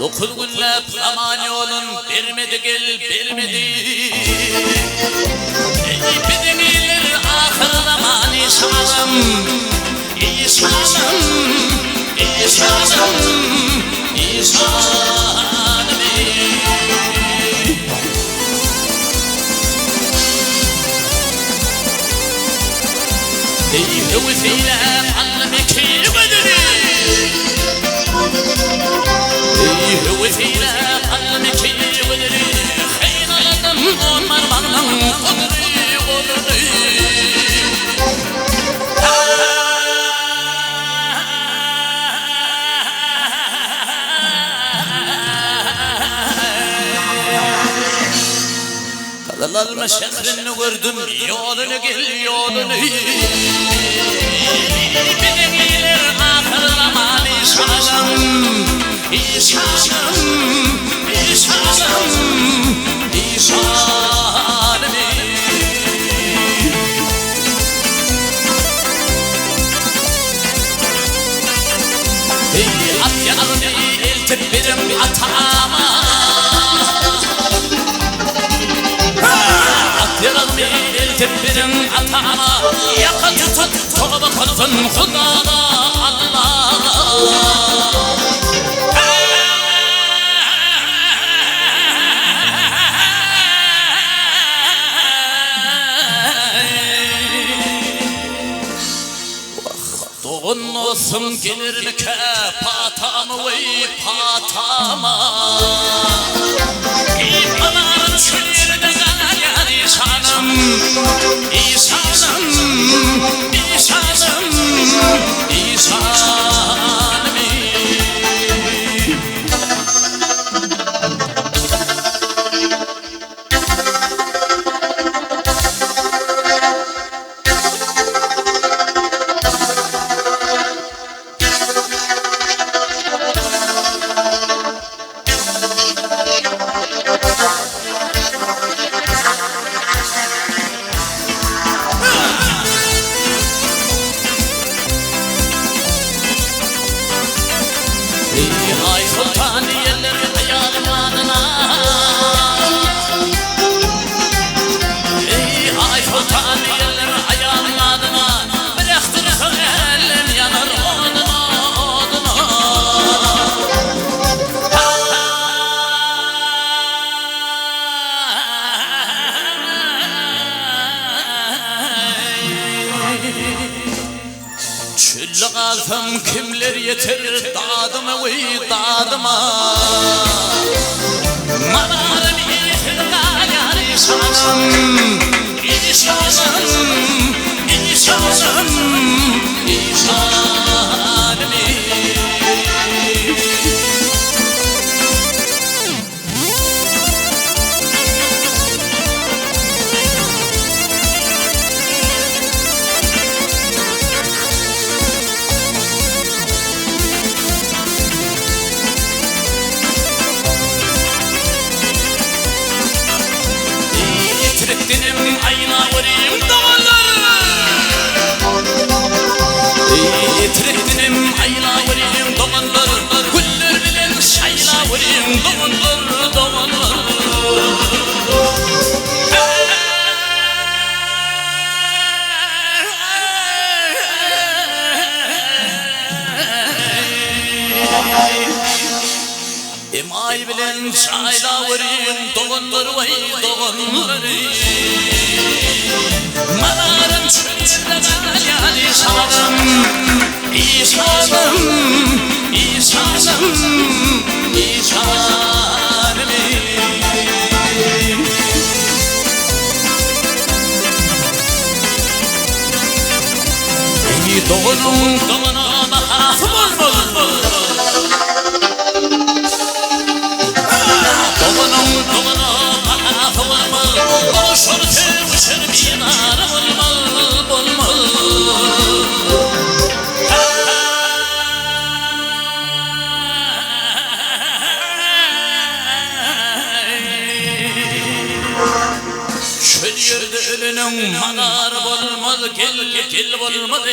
Dokuz günlep zamani olun vermedi gel vermedi. Epidemiler ahir zaman İsa'nım, İsa'nım, İsa'nım, İsa'nım. وثيلة علمك القدري وثيلة علمك القدري خير الدم عمر من قدري قدري قال المشاخر النوردم يولن قل يولن Bilengiler ahir zaman İsa'nım, İsa'nım, İsa'nım, İsa'nım. At yarını eltebbirim atama, at yarını eltebbirim atama, yakın tut tövbe kılsın Huda'da Allah. Doğun olsun gelir mi ke patam vey patama. İmanın çöllerinde gayan İsa'nım, İsa'nım, İsa'nım, İsa'nım. Ay sultaniyeler ayağım adına, ay sultaniyeler ayağım adına, bıraktır elim yanar oduna oduna. Çüllü kalsam kimler yeter dadıma vey dadıma. Manarım ihtilal yar İsa'nım, İsa'nım, İsa'nım, İsa'nım. Trettinim ayna vurayım dağlar. Trettinim ayna vurayım dağlar. Güller bilen şayla vurayım dağlar dağlar. Emay bilen şayla vurayım dağlar vay dağlar. Manarım çöllerinde gayan İsa'nım, İsa'nım, İsa'nım, İsa'nım. Doğunun doğuna mahaf bul bul bul. Doğunun doğuna mahaf bul bul. Oluşur tevşir bir nar bul bul bul. Çöl yerde ölünün manar bulmaz, gel bulmaz.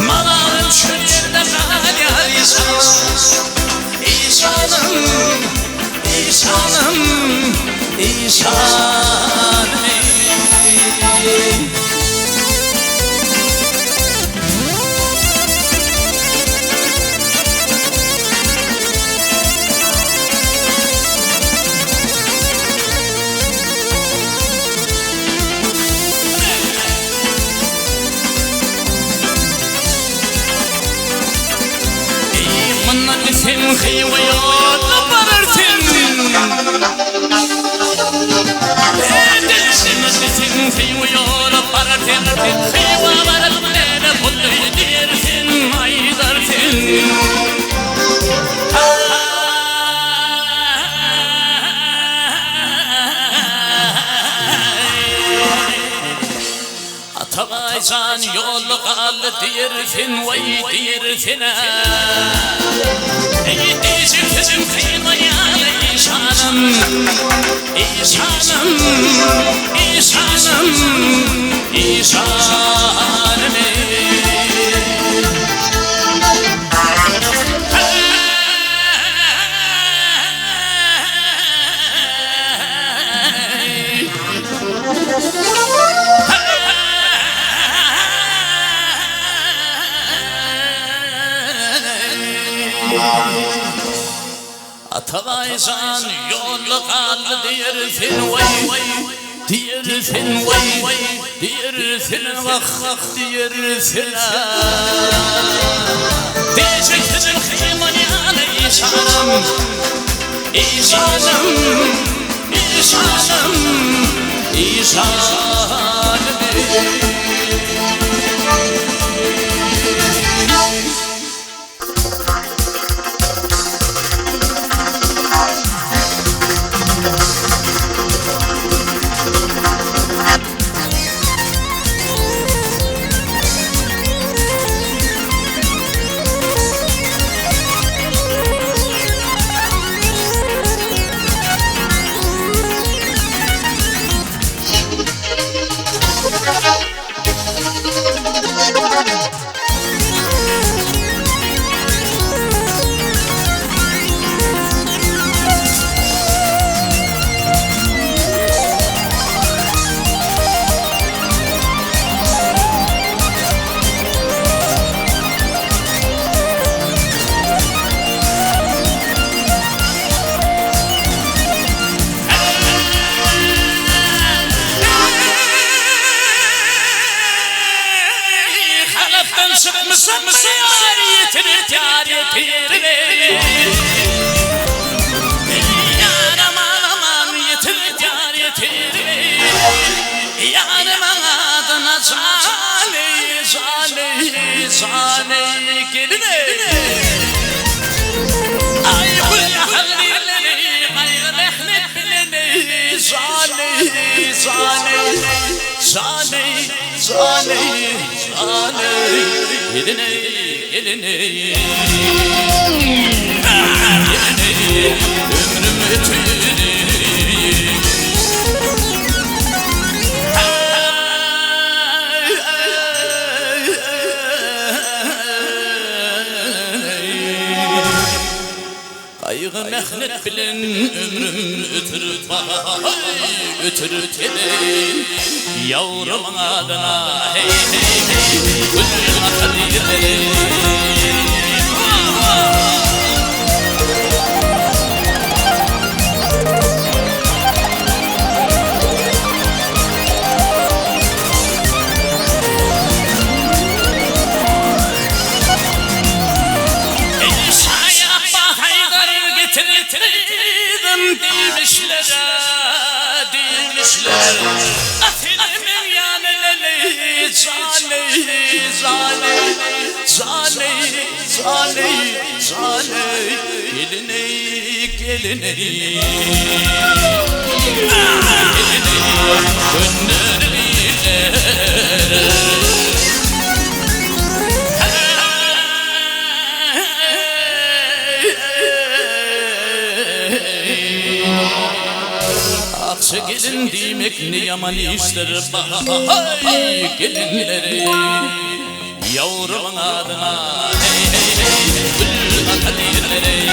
Manarım çöl yerde gayan İsa'nım, İşanım من خيويات بررتن دلشمسن خيويات بررتن خيوا بررتن كل يديرتن ما يدرتن Atavaysan yolu kal dirsin vay dirsine Ey dizim kıymayan İşanım İşanım İşanım İşanım Atavaysan yolu kal dirsin vay dirsin vay dirsin vah dirsin Dizim kıymayan İşanım İşanım İşanım İşanım Yar yetir Yar aman yetir yar yetir Yarım adına zane geline Ay bu yahallileri gayrı rahmet bilene Zane Geline ömrüm ötürü Kaygı mehnet bilen ömrüm ötürü ötürü tele Yavrum adına hey Gül akadirleri Getirdim demişler Atilimin yaneleli zane Geline gönderdiler Akça gelin demek ne yaman işler Hay gelinleri Yavrumun adına hey Gül akadirleri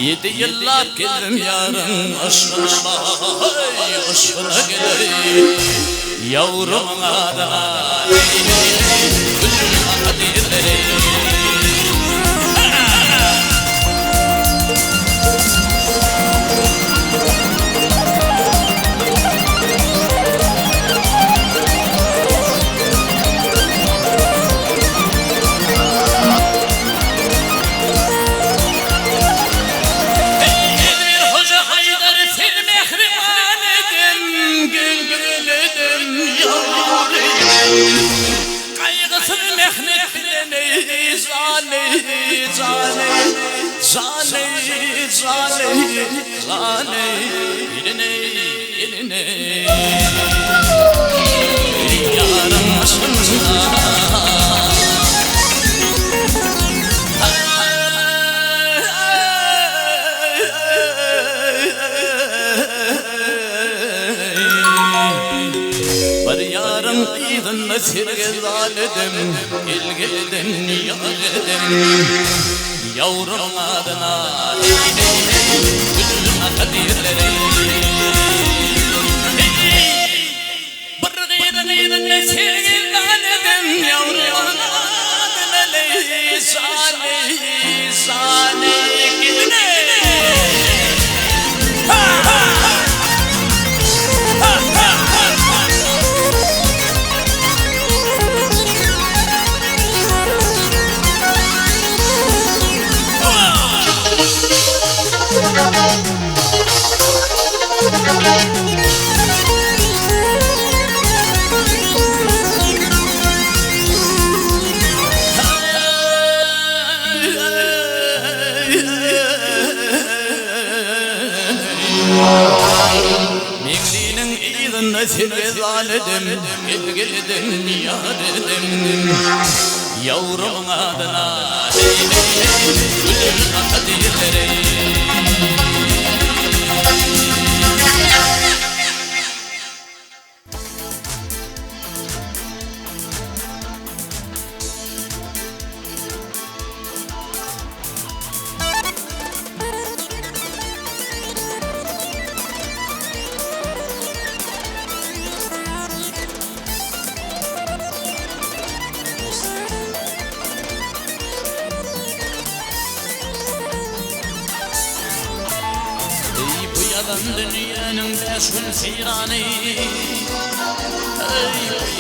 Yedi yıllar geldim yarın aşkına, aşkına gelirim yavrum adına, gülüm kadirlerim. Kaygısını mehnet bilene zane eline yarım aşkına. Aydın sirge zaledim, ilgilden yaredim yavrum adına, gülüm kadirlerim. Bir gıydın sirge zaledim yavrum adına, zane gidine. Miklinin iyidin sirge zaledim, ilgildim yaredim yavrum adına, gülüm kadirlerim. Dünyanın beş gün seyrani,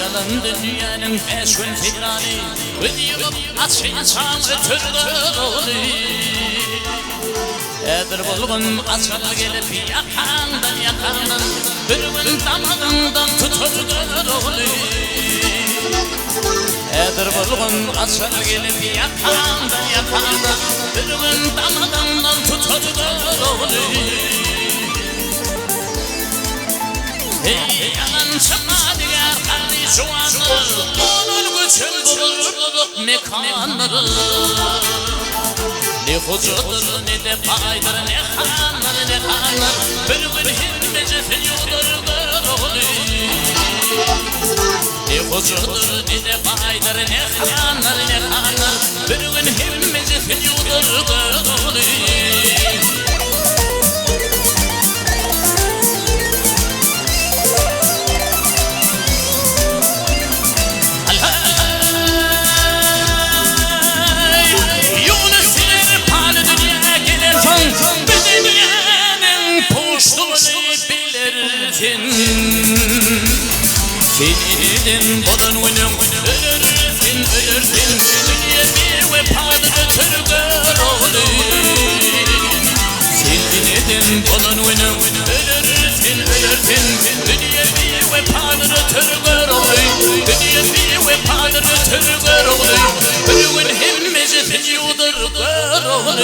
yalan dünyanın beş gün seyrani, ödeyip açınsan ötürdü dolu. Edir bulgun açar gelip yakandan, bir gün damadından tuturdu dolu. Edir bulgun açar gelip yakandan, bir gün damadından tuturdu dolu. Yalan çıkma diğer karı juanlar onun için bulduk mekanları. Ne hocadır ne de paydır ne hanlar ne hanlar bir himmece fiyudur gırgırlı. Ne hocadır ne de paydır ne hanlar ne hanlar bir himmece fiyudur gırgırlı. Senin bolun önüm ölürsün ölürsün dünyayı ve padını tırgır olur. Senin bolun önüm ölürsün ölürsün dünyayı ve padını tırgır olur. Dünyayı ve padını tırgır olur. Ölün hemmezi fiyudur gır olur.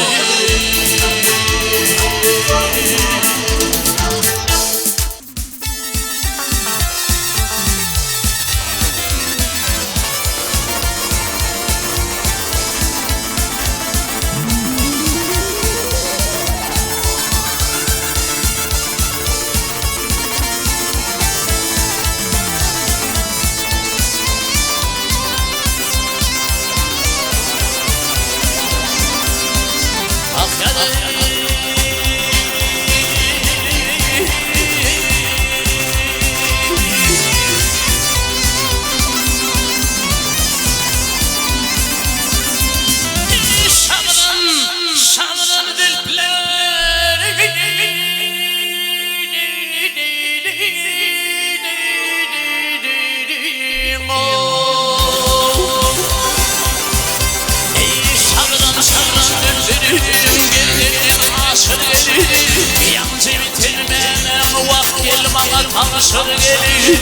Yancı bitirmenem vakt gel bana tanışır gelir.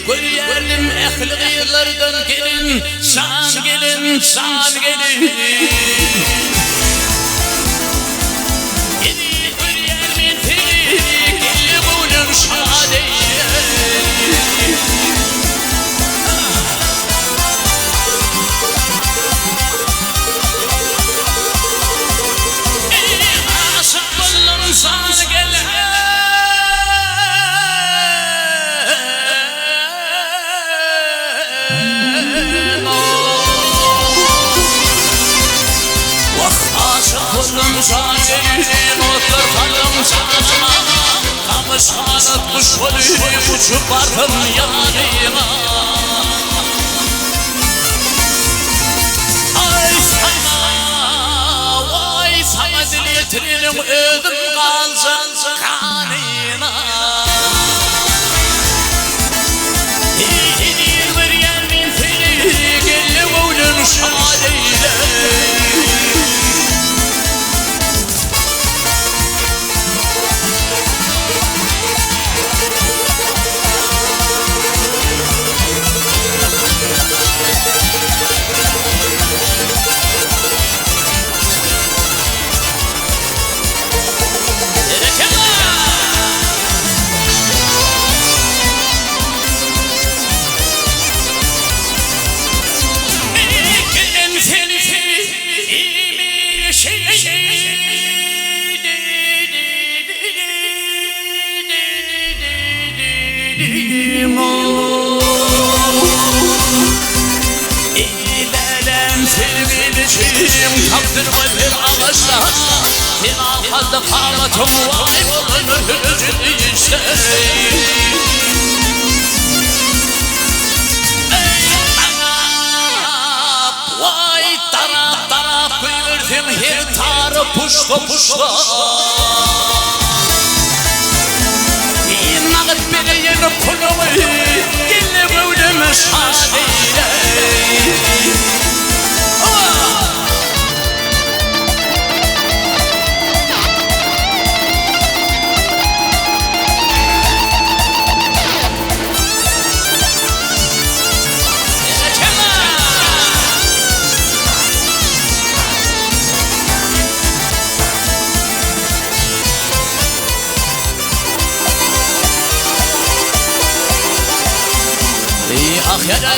Görüyelim ehli gıyırlardan gelin, şan gelin, şan gelin. Gelin görüyelim teli, gelin bulun şadeyi. Kamış kanat kuş olup uçup vardım yanıma. Ay sana, vay sana diletiririm ödüm kalsın kanına. Hidir bir yerin fili gelip oğlum şadeyle. Sevgiliciğim kaptırma bir ağaçta Hina kaldı kamatım vay bulunur hücrü işte. Vay taraf taraf kuyurdim her tarı puşta puşta. İnanıp beni yenip kulumu gelip öldüm şadeyle. Ah yara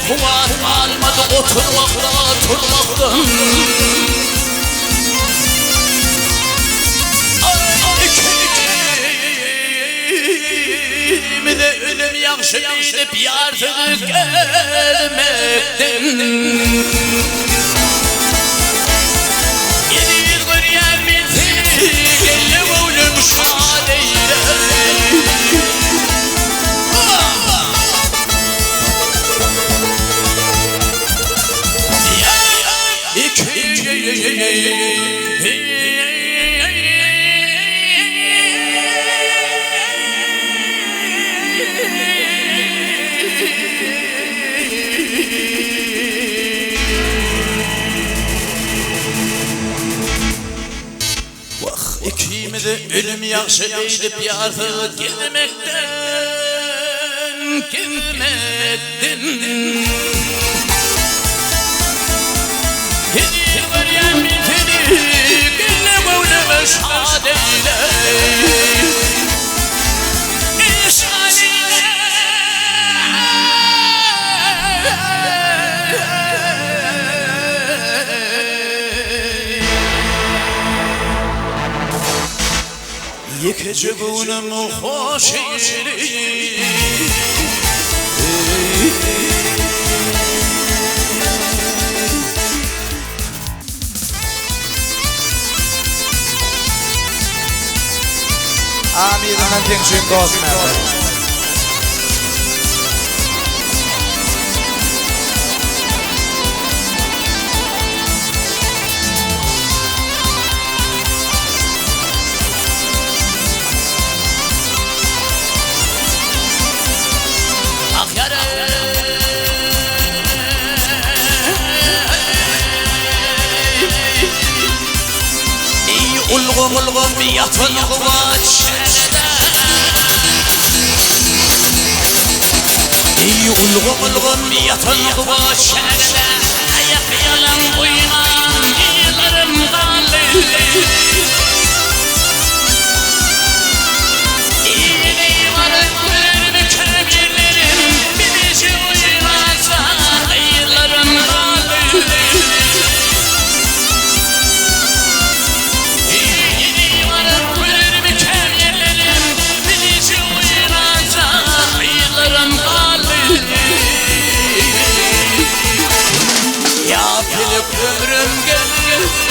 Kuvat almadı oturmaktan Kimi de ölüm yakşı bilip yardık gelmekten Yedi gıryer bizi gelle ölüm şadeyle İkimiz de ölüm yakşı edip yardık gelmekten Hediye var yemin tedik elle mevleme şadeyle İşadeyle Yıkıcı bunun hoş eyli Amir nanting schön Gosmer. Ah yara ulgum yatın kuvat ulgum yatın kuvat şerle ayak yalan uyman iyilerim kallı İyiliği varım kulübü kebirlerim bizi uymazsa iyilerim kallı Ömrüm gelir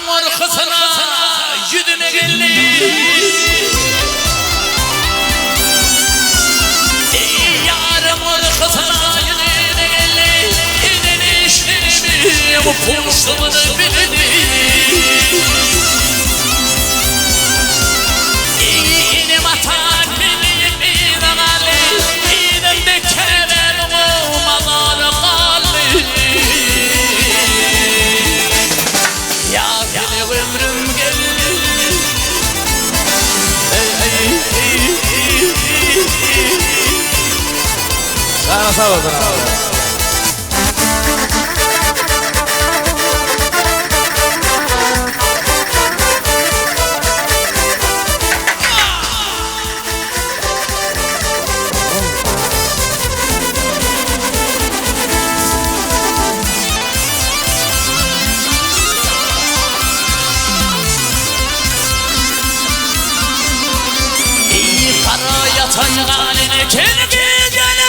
Arkasına yüzüne geldi Yarım arkasına yüzüne geldi Giden işlerimi bu pulsumunu bildi İğnim atar beni bir ağalı İğnim de kever olmalar kaldı Ya ömrüm gelir Sana sağ olun abi. Yatan haline kendi gene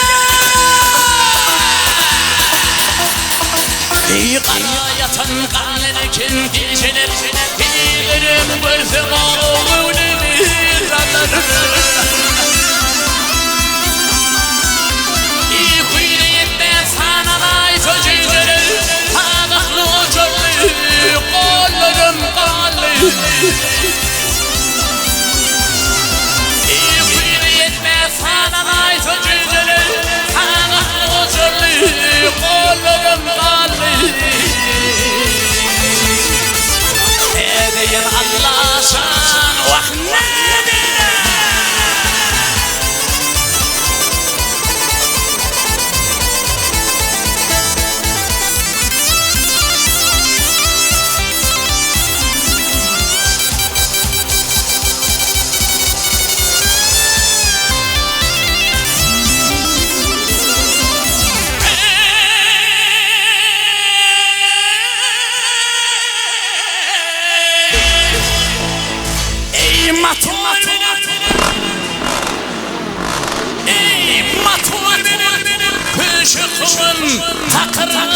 kışıkın takırlar.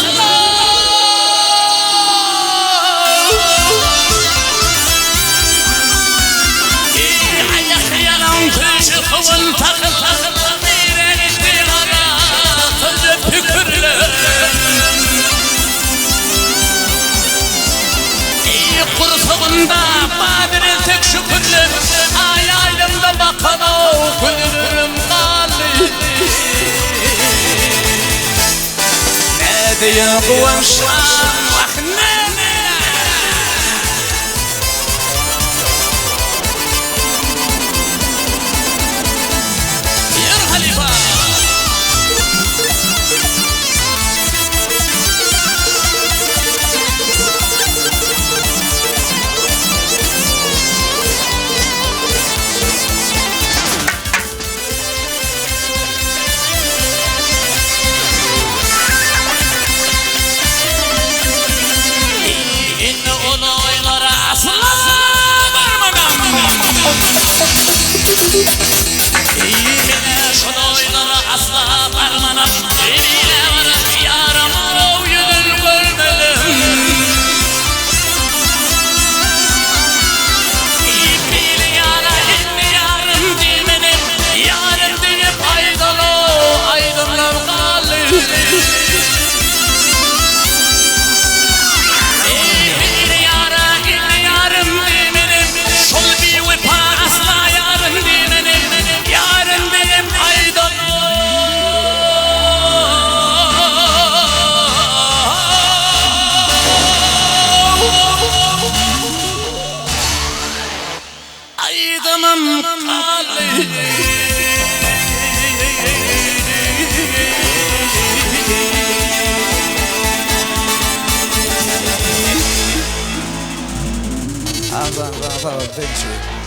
Yalan kışıkın takırlar. Bireni ara kızı pükürler. Kursağında badire tek şükürler. Ay aydımda bakan o gülürüm kalli. Ne diye kuvamşan vaknene. Yar halifa. İyimine şonoylara asla varmanam. Emine varıp yarama o yüzün görmedim. İpili yara inni yarım dimenim. Yarım deyip aydalı aydınlar kalır. İpili yara inni yarım dimenim. Şol bir vefa asla yarım dimenim. Yarın benim aydalı. Aydınım kalır. Ağzınıza sağlık. Thank you.